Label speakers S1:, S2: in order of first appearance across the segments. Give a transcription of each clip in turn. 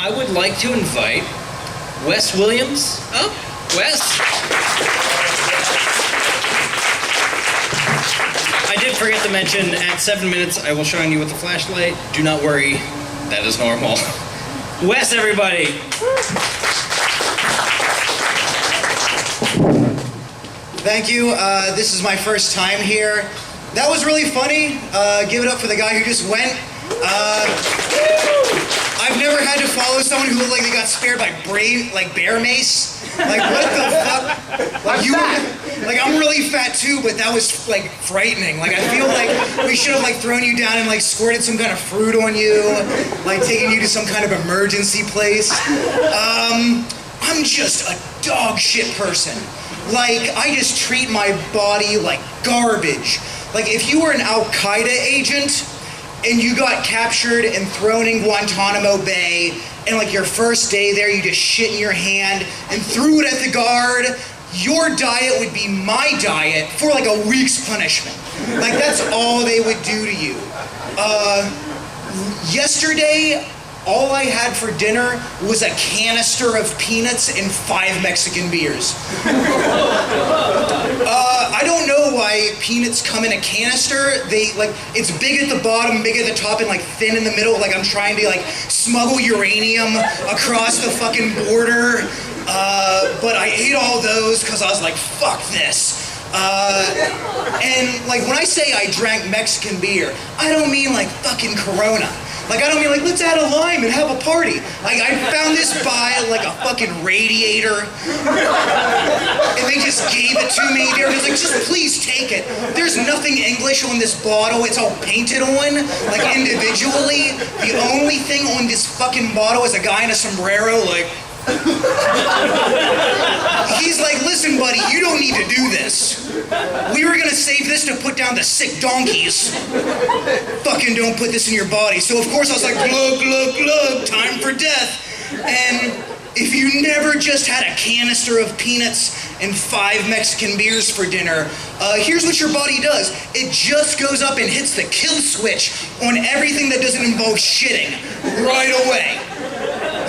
S1: I would like to invite Wes Williams up. Wes? I did forget to mention, at 7 minutes, I will shine you with the flashlight. Do not worry, that is normal. Wes, everybody!
S2: Thank you. This is my first time here. That was really funny. Give it up for the guy who just went. I've never had to follow someone who looked like they got spared by bear mace. Like, what the fuck? Like, I'm really fat too, but that was like frightening. Like, I feel like we should have like thrown you down and like squirted some kind of fruit on you, like taken you to some kind of emergency place. I'm just a dog shit person. Like, I just treat my body like garbage. Like, if you were an Al-Qaeda agent and you got captured and thrown in Guantanamo Bay, and like your first day there, you just shit in your hand and threw it at the guard, your diet would be my diet for like a week's punishment. Like, that's all they would do to you. Yesterday, all I had for dinner was a canister of peanuts and 5 Mexican beers. I don't know why peanuts come in a canister. It's big at the bottom, big at the top, and like thin in the middle. Like I'm trying to like smuggle uranium across the fucking border. But I ate all those because I was like, fuck this. And like when I say I drank Mexican beer, I don't mean like fucking Corona. Like, I don't mean like, let's add a lime and have a party. Like, I found this by like a fucking Radiator, and they just gave it to me. They were just like, just please take it. There's nothing English on this bottle. It's all painted on, like individually. The only thing on this fucking bottle is a guy in a sombrero, like, he's like, listen, buddy, you don't need to do this. We were gonna save this to put down the sick donkeys. Fucking don't put this in your body. So of course I was like, glug, glug, glug, time for death. And if you never just had a canister of peanuts and 5 Mexican beers for dinner, here's what your body does. It just goes up and hits the kill switch on everything that doesn't involve shitting right away.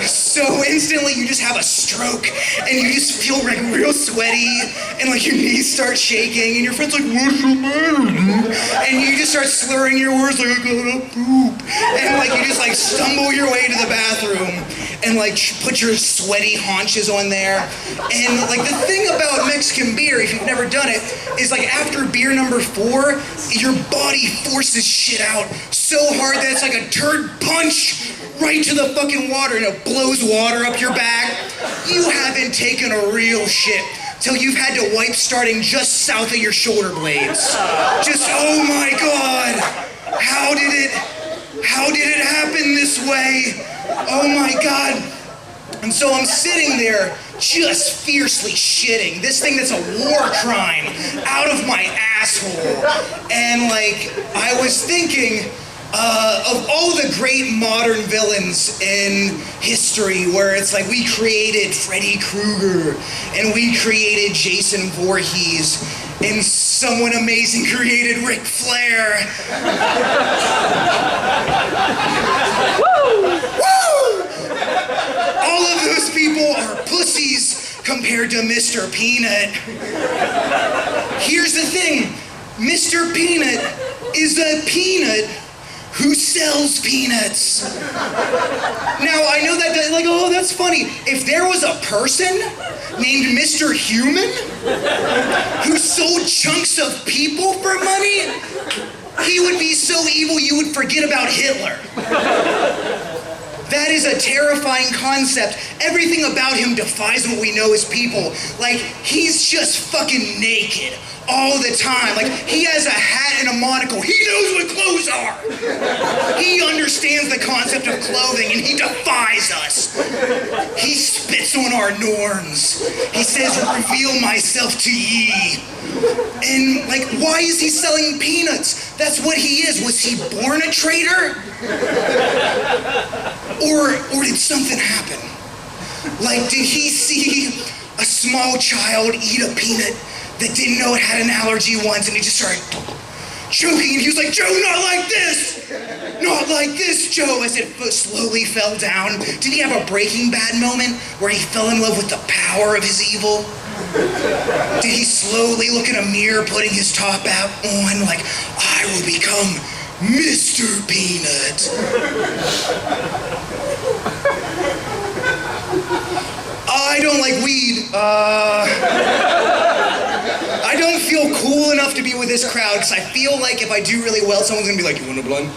S2: So instantly you just have a stroke and you just feel like real sweaty and like your knees start shaking and your friend's like, what's the matter? And you just start slurring your words like, I gotta poop. And like you just like stumble your way to the bathroom and like put your sweaty haunches on there. And like the thing about Mexican beer, if you've never done it, is like after beer number 4, your body forces shit out so hard that it's like a turd punch right to the fucking water, and it blows water up your back. You haven't taken a real shit till you've had to wipe starting just south of your shoulder blades. Just, oh my God, how did it happen this way? Oh my God. And so I'm sitting there just fiercely shitting, this thing that's a war crime, out of my asshole. And like, I was thinking, of all the great modern villains in history, where it's like we created Freddy Krueger and we created Jason Voorhees and someone amazing created Ric Flair. Woo! Woo! All of those people are pussies compared to Mr. Peanut. Here's the thing, Mr. Peanut is a peanut who sells peanuts. Now, I know that, like, oh, that's funny. If there was a person named Mr. Human who sold chunks of people for money, he would be so evil you would forget about Hitler. That is a terrifying concept. Everything about him defies what we know as people. Like, he's just fucking naked all the time. Like, he has a hat and a monocle. He knows what clothes are. He understands the concept of clothing and he defies us. He spits on our norms. He says, reveal myself to ye. And like, why is he selling peanuts? That's what he is. Was he born a traitor? Or did something happen? Like, did he see a small child eat a peanut that didn't know it had an allergy once, and he just started choking, and he was like, Joe, not like this! not like this, Joe, as it slowly fell down. Did he have a Breaking Bad moment where he fell in love with the power of his evil? Did he slowly look in a mirror, putting his top out on, like, I will become Mr. Peanut? I don't like weed. I don't feel cool enough to be with this crowd because I feel like if I do really well, someone's gonna be like, you want a blunt?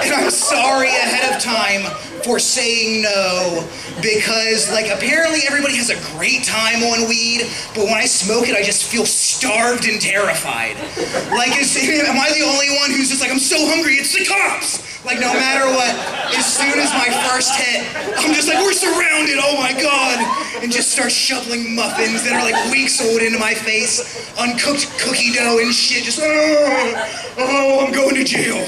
S2: And I'm sorry ahead of time for saying no, because like apparently everybody has a great time on weed, but when I smoke it, I just feel starved and terrified. Like, am I the only one who's just like, I'm so hungry, it's the cops? Like, no matter what, as soon as my first hit, I'm just like, we're surrounded, oh my God, and just start shoveling muffins that are like weeks old into my face, uncooked cookie dough and shit, just, oh, I'm going to jail.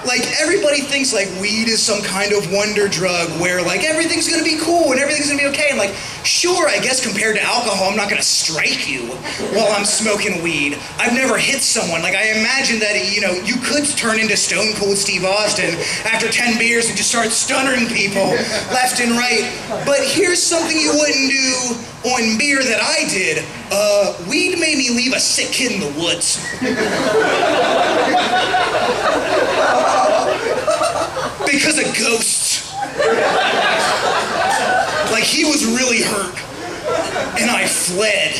S2: Like, everybody thinks, like, weed is some kind of wonder drug where, like, everything's gonna be cool and everything's gonna be okay. And, like, sure, I guess compared to alcohol, I'm not gonna strike you while I'm smoking weed. I've never hit someone. Like, I imagine that, you know, you could turn into Stone Cold Steve Austin after 10 beers and just start stunnering people left and right. But here's something you wouldn't do on beer that I did. Weed made me leave a sick kid in the woods. Because of ghosts. Like, he was really hurt. And I fled.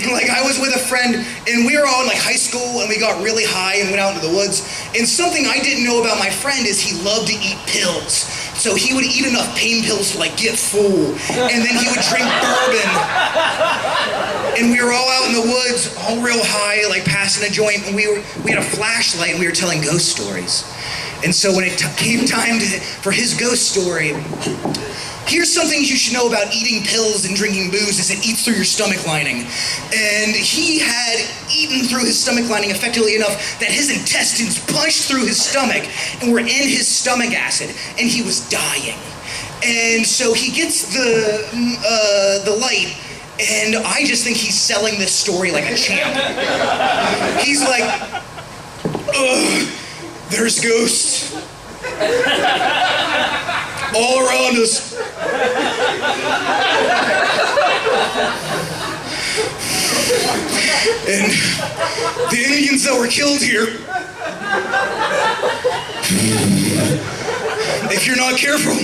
S2: Like, I was with a friend, and we were all in, like, high school, and we got really high and went out into the woods. And something I didn't know about my friend is he loved to eat pills. So he would eat enough pain pills to, like, get full. And then he would drink bourbon. And we were all out in the woods, all real high, like, passing a joint, and we had a flashlight, and we were telling ghost stories. And so when it came time for his ghost story, here's something you should know about eating pills and drinking booze is it eats through your stomach lining. And he had eaten through his stomach lining effectively enough that his intestines punched through his stomach and were in his stomach acid, and he was dying. And so he gets the light, and I just think he's selling this story like a champ. He's like, ugh, there's ghosts all around us. And the Indians that were killed here, if you're not careful,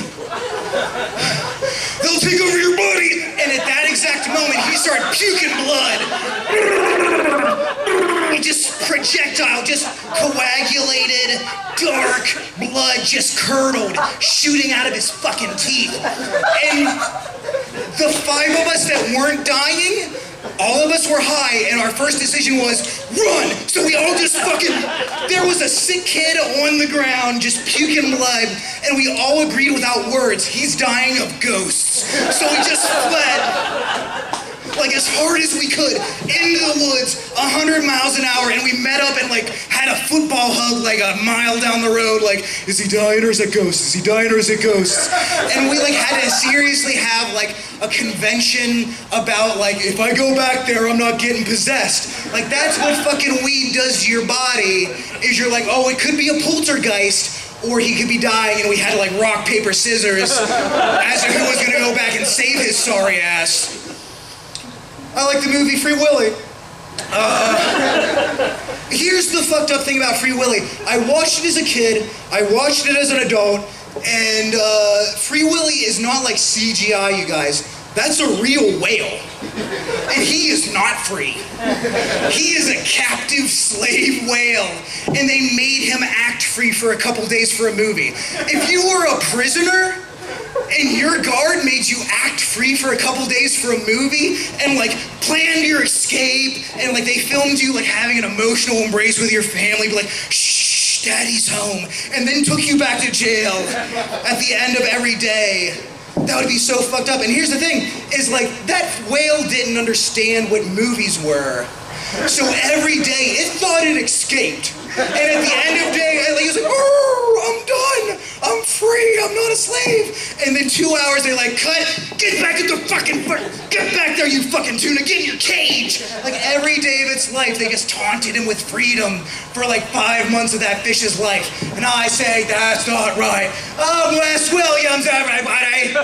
S2: they'll take over your body. And at that exact moment, he started puking blood. Just projectile, just coagulated, dark blood just curdled, shooting out of his fucking teeth. And the 5 of us that weren't dying, all of us were high, and our first decision was, run! So we all just there was a sick kid on the ground just puking blood, and we all agreed without words, he's dying of ghosts. So we just fled, like as hard as we could, into the woods, 100 miles an hour, and we met up and like had a football hug like a mile down the road, like, is he dying or is it ghosts? Is he dying or is it ghosts? And we like had to seriously have like a convention about like, if I go back there, I'm not getting possessed. Like, that's what fucking weed does to your body, is you're like, oh, it could be a poltergeist, or he could be dying, and we had to like rock, paper, scissors as to who was gonna go back and save his sorry ass. I like the movie Free Willy. Here's the fucked up thing about Free Willy. I watched it as a kid, I watched it as an adult, and Free Willy is not like CGI, you guys. That's a real whale. And he is not free. He is a captive slave whale. And they made him act free for a couple days for a movie. If you were a prisoner, and your guard made you act free for a couple days for a movie and like planned your escape and like they filmed you like having an emotional embrace with your family, be like, shh, daddy's home, and then took you back to jail at the end of every day, that would be so fucked up. And here's the thing, is like that whale didn't understand what movies were. So every day it thought it escaped. And at the end of the day, it was like, oh, I'm done. I'm free. I'm not a slave. And And then 2 hours, they like, cut, get back at the fucking, get back there, you fucking tuna, get in your cage. Like every day of its life, they just taunted him with freedom for like 5 months of that fish's life. And I say, that's not right. I'm Wes Williams, everybody.